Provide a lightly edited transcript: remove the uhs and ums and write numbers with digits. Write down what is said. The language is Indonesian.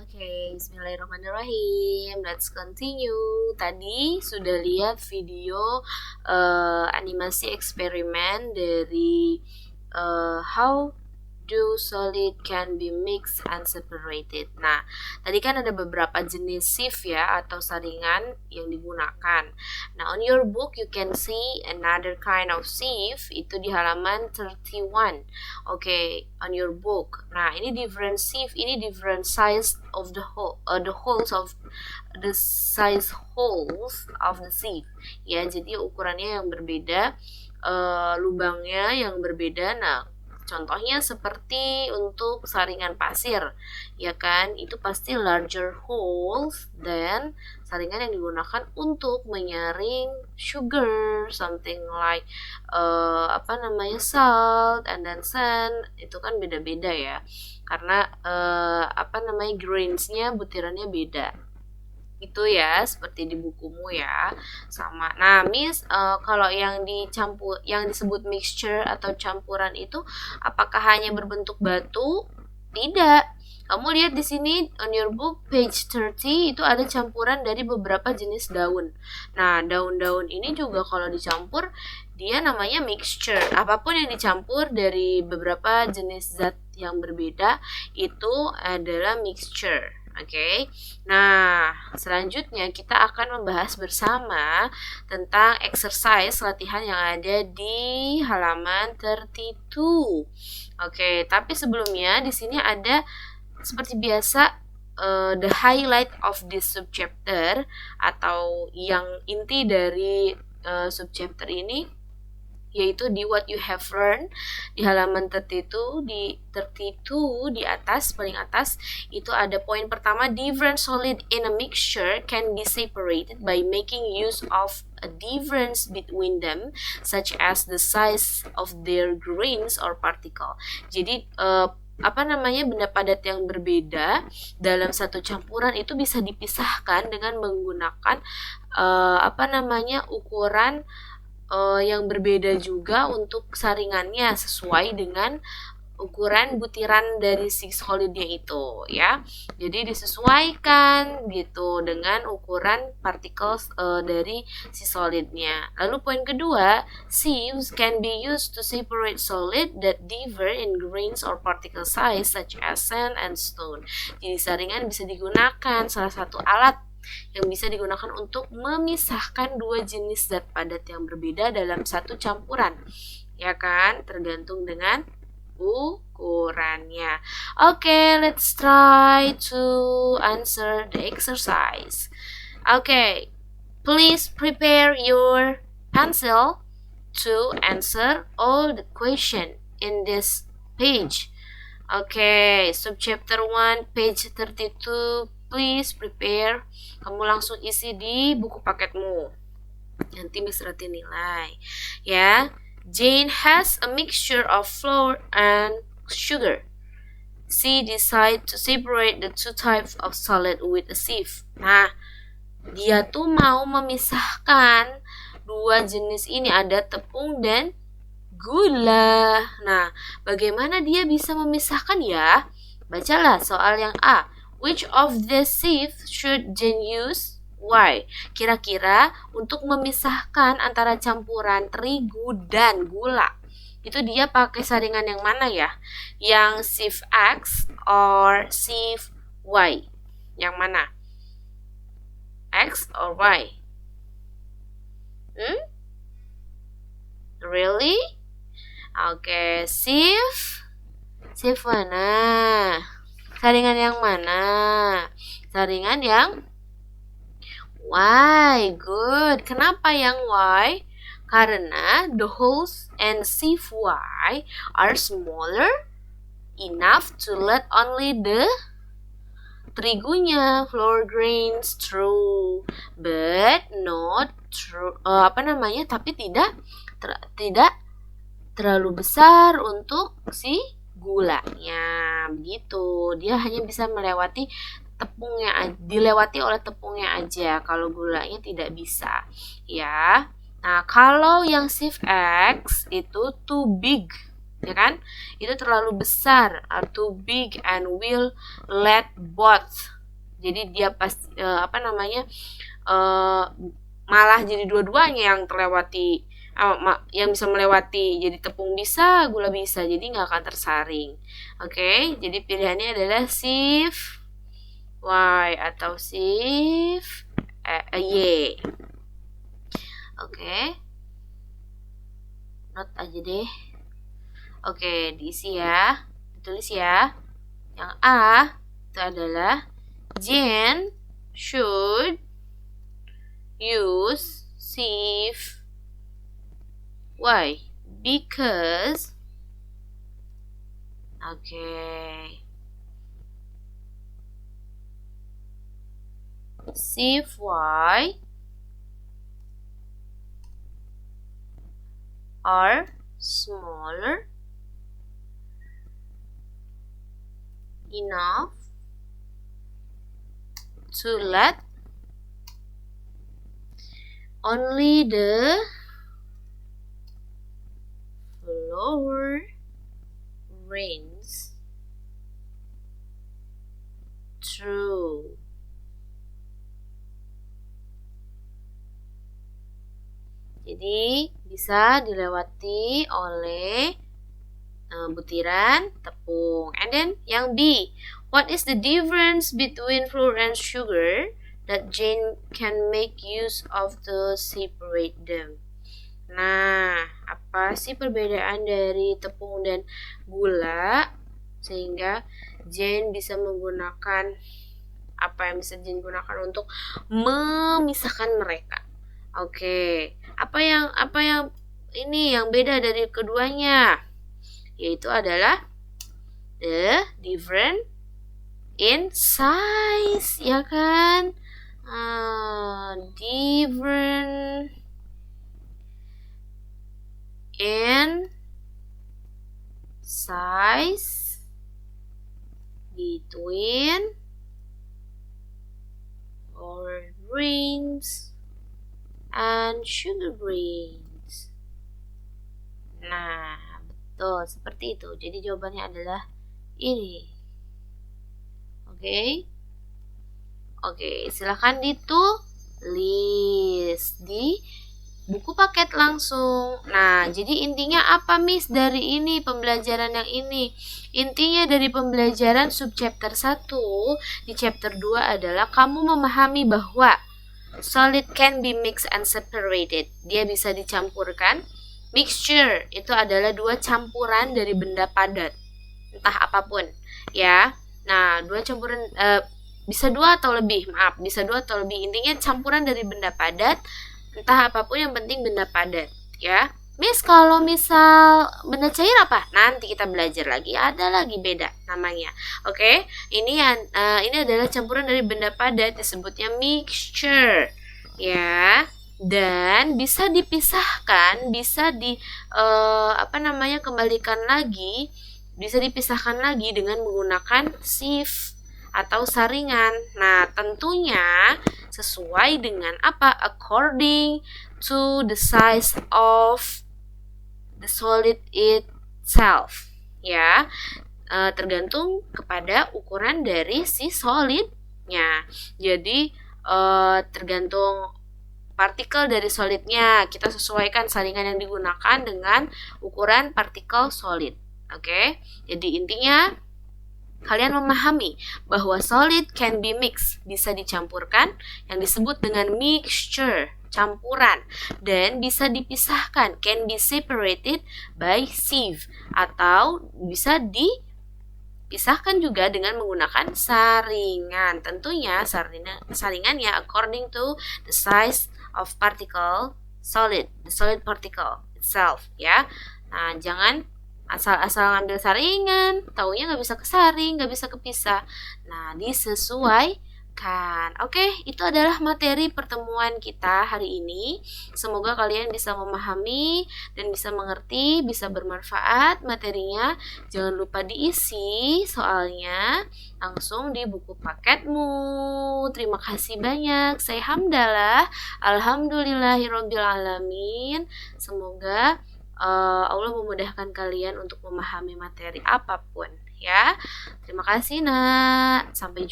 Oke, bismillahirrahmanirrahim. Let's continue. Tadi sudah lihat video animasi eksperimen dari how do solid can be mixed and separated. Nah, tadi kan ada beberapa jenis sieve ya atau saringan yang digunakan. Nah, on your book you can see another kind of sieve, itu di halaman 31. Oke, on your book. Nah, ini different sieve, ini different size of the holes of the size holes of the sieve. Ya, jadi ukurannya yang berbeda, lubangnya yang berbeda. Nah, contohnya seperti untuk saringan pasir, ya kan? Itu pasti larger holes dan saringan yang digunakan untuk menyaring sugar, something like salt and then sand. Itu kan beda-beda ya, karena grainsnya, butirannya beda. Itu ya, seperti di bukumu ya, sama. Nah, Miss, kalau yang disebut mixture atau campuran itu apakah hanya berbentuk batu? Tidak. Kamu lihat di sini on your book page 30 itu ada campuran dari beberapa jenis daun. Nah, daun-daun ini juga kalau dicampur dia namanya mixture. Apapun yang dicampur dari beberapa jenis zat yang berbeda itu adalah mixture. Oke. Nah, selanjutnya kita akan membahas bersama tentang exercise latihan yang ada di halaman 32. Oke, tapi sebelumnya di sini ada seperti biasa the highlight of this subchapter atau yang inti dari subchapter ini, yaitu di what you have learned di halaman 32 di atas, paling atas itu ada poin pertama, different solid in a mixture can be separated by making use of a difference between them such as the size of their grains or particle. Jadi benda padat yang berbeda dalam satu campuran itu bisa dipisahkan dengan menggunakan ukuran yang berbeda juga untuk saringannya sesuai dengan ukuran butiran dari si solidnya itu ya. Jadi disesuaikan gitu dengan ukuran particles dari si solidnya. Lalu poin kedua, sieves can be used to separate solid that differ in grains or particle size such as sand and stone. Jadi saringan bisa digunakan, salah satu alat yang bisa digunakan untuk memisahkan dua jenis zat padat yang berbeda dalam satu campuran, ya kan, tergantung dengan ukurannya. Oke, let's try to answer the exercise. Oke, please prepare your pencil to answer all the question in this page. Oke, subchapter 1 page 32. Please prepare. Kamu langsung isi di buku paketmu. Nanti Miss Rati nilai. Ya. Jane has a mixture of flour and sugar. She decide to separate the two types of solid with a sieve. Nah, dia tuh mau memisahkan dua jenis ini, ada tepung dan gula. Nah, bagaimana dia bisa memisahkan ya? Bacalah soal yang A. Which of the sieve should Jane use? Why? Kira-kira untuk memisahkan antara campuran terigu dan gula, itu dia pakai saringan yang mana ya? Yang sieve X or sieve Y? Yang mana? X or Y? Really? Oke, sieve mana? Saringan yang mana? Saringan yang Y. Good. Kenapa yang Y? Karena the holes and sieve Y are smaller enough to let only the terigunya, flour grains, true, but not true. Tapi tidak terlalu besar untuk si gulanya, begitu. Dia hanya bisa dilewati oleh tepungnya aja, kalau gulanya tidak bisa ya. Nah, kalau yang sieve X itu too big, ya kan? Itu terlalu besar, are too big and will let both Jadi dia malah jadi dua-duanya yang terlewati, yang bisa melewati. Jadi tepung bisa, gula bisa, jadi nggak akan tersaring. Oke, jadi pilihannya adalah shift Y atau shift Y. Oke, note aja deh. Oke, diisi ya, ditulis ya. Yang A itu adalah Jane should use sieve. Why? Because sieve Y are smaller enough to let only the flour rinse through. Jadi bisa dilewati oleh butiran tepung. And then yang B, what is the difference between flour and sugar that Jane can make use of to separate them? Nah, apa sih perbedaan dari tepung dan gula sehingga Jane bisa menggunakan bisa Jane gunakan untuk memisahkan mereka? Oke, apa yang ini yang beda dari keduanya? Yaitu adalah the different in size, ya kan? Different in size between flour grains and sugar grains. Nah, betul seperti itu. Jadi jawabannya adalah ini. Oke, silahkan ditulis di buku paket langsung. Nah, jadi intinya apa, Miss, dari ini pembelajaran yang ini? Intinya dari pembelajaran subchapter 1 di chapter 2 adalah kamu memahami bahwa solid can be mixed and separated. Dia bisa dicampurkan. Mixture itu adalah dua campuran dari benda padat, entah apapun, ya. Nah, bisa dua atau lebih. Intinya campuran dari benda padat, entah apapun, yang penting benda padat, ya. Miss, kalau misal benda cair apa? Nanti kita belajar lagi, ada lagi beda namanya. Oke, ini adalah campuran dari benda padat, disebutnya mixture, ya. Dan bisa dipisahkan, bisa bisa dipisahkan lagi dengan menggunakan sieve atau saringan. Nah, tentunya sesuai dengan apa? According to the size of the solid itself, ya. Tergantung kepada ukuran dari si solidnya. Jadi tergantung partikel dari solidnya, kita sesuaikan saringan yang digunakan dengan ukuran partikel solid. Oke, jadi intinya kalian memahami bahwa solid can be mixed, bisa dicampurkan, yang disebut dengan mixture, campuran, dan bisa dipisahkan, can be separated by sieve, atau bisa dipisahkan juga dengan menggunakan saringan. Tentunya saringannya according to the size of particle solid, the solid particle itself, ya. Nah, jangan asal-asal ngambil saringan, taunya nggak bisa kesaring, nggak bisa kepisah. Nah, disesuaikan. Oke, itu adalah materi pertemuan kita hari ini. Semoga kalian bisa memahami dan bisa mengerti, bisa bermanfaat materinya. Jangan lupa diisi soalnya langsung di buku paketmu. Terima kasih banyak. Saya Hamdalah. Alhamdulillahirobbilalamin. Semoga Allah memudahkan kalian untuk memahami materi apapun, ya. Terima kasih, Nak. Sampai jumpa.